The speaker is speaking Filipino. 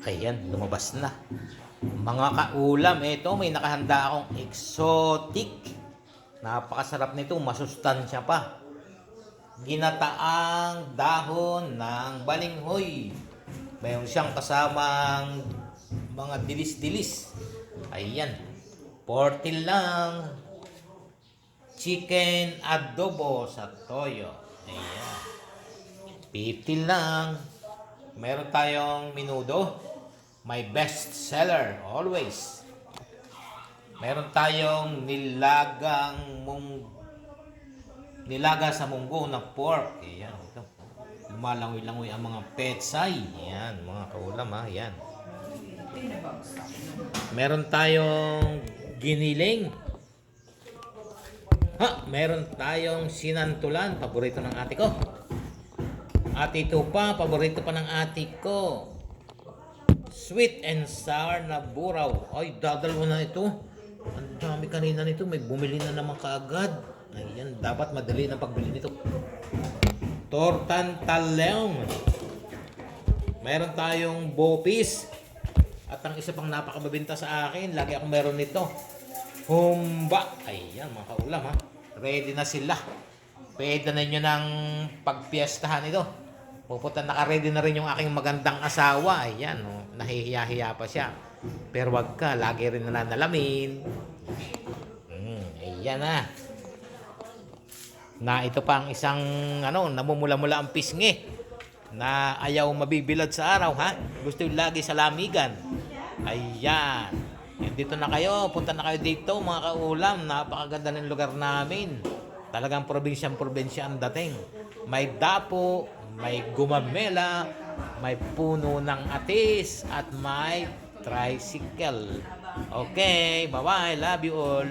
Ayan, lumabas na. Mga kaulam, ito may nakahanda akong exotic. Napakasarap nito, masustansya pa. Ginataang dahon ng balinghoy. Mayroon siyang kasamang mga dilis-dilis. Ayan, 40 lang. Chicken adobo sa toyo. Ayan, 50 lang. Meron tayong menudo. My best seller, always. Meron tayong nilaga sa munggo na pork. Ayan, ito. Lumalangoy-langoy ang mga petsay. Ayan, mga kaulam ha. Ayan. Meron tayong giniling. Meron tayong sinantulan. Paborito ng ate ko. At ito pa, paborito pa ng ate ko. Sweet and sour na buraw. Ay, dadalawa na ito. Ang dami kanina nito. May bumili na naman kaagad. Ayan, dapat madali na pagbili nito. Tortan talong. Meron tayong bopis. At ang isa pang napakababinta sa akin, lagi akong meron nito. Humba. Ayan, mga kaulam ha. Ready na sila. Pwede na nyo ng pagpiestahan ito. Pupunta, naka-ready na rin yung aking magandang asawa. Ayan, oh, nahihiya-hiya pa siya. Pero wag ka, lagi rin nananalamin. Ayan na. Na ito pa ang isang, namumula-mula ang pisngi. Na ayaw mabibilad sa araw, ha? Gusto yung lagi sa lamigan. Ayan. Dito na kayo, punta na kayo dito, mga kaulam. Napakaganda ng lugar namin. Talagang probinsyang-probinsya ang dating. May dapo, may gumamela, may puno ng atis, at may tricycle. Okay, bye-bye. Love you all.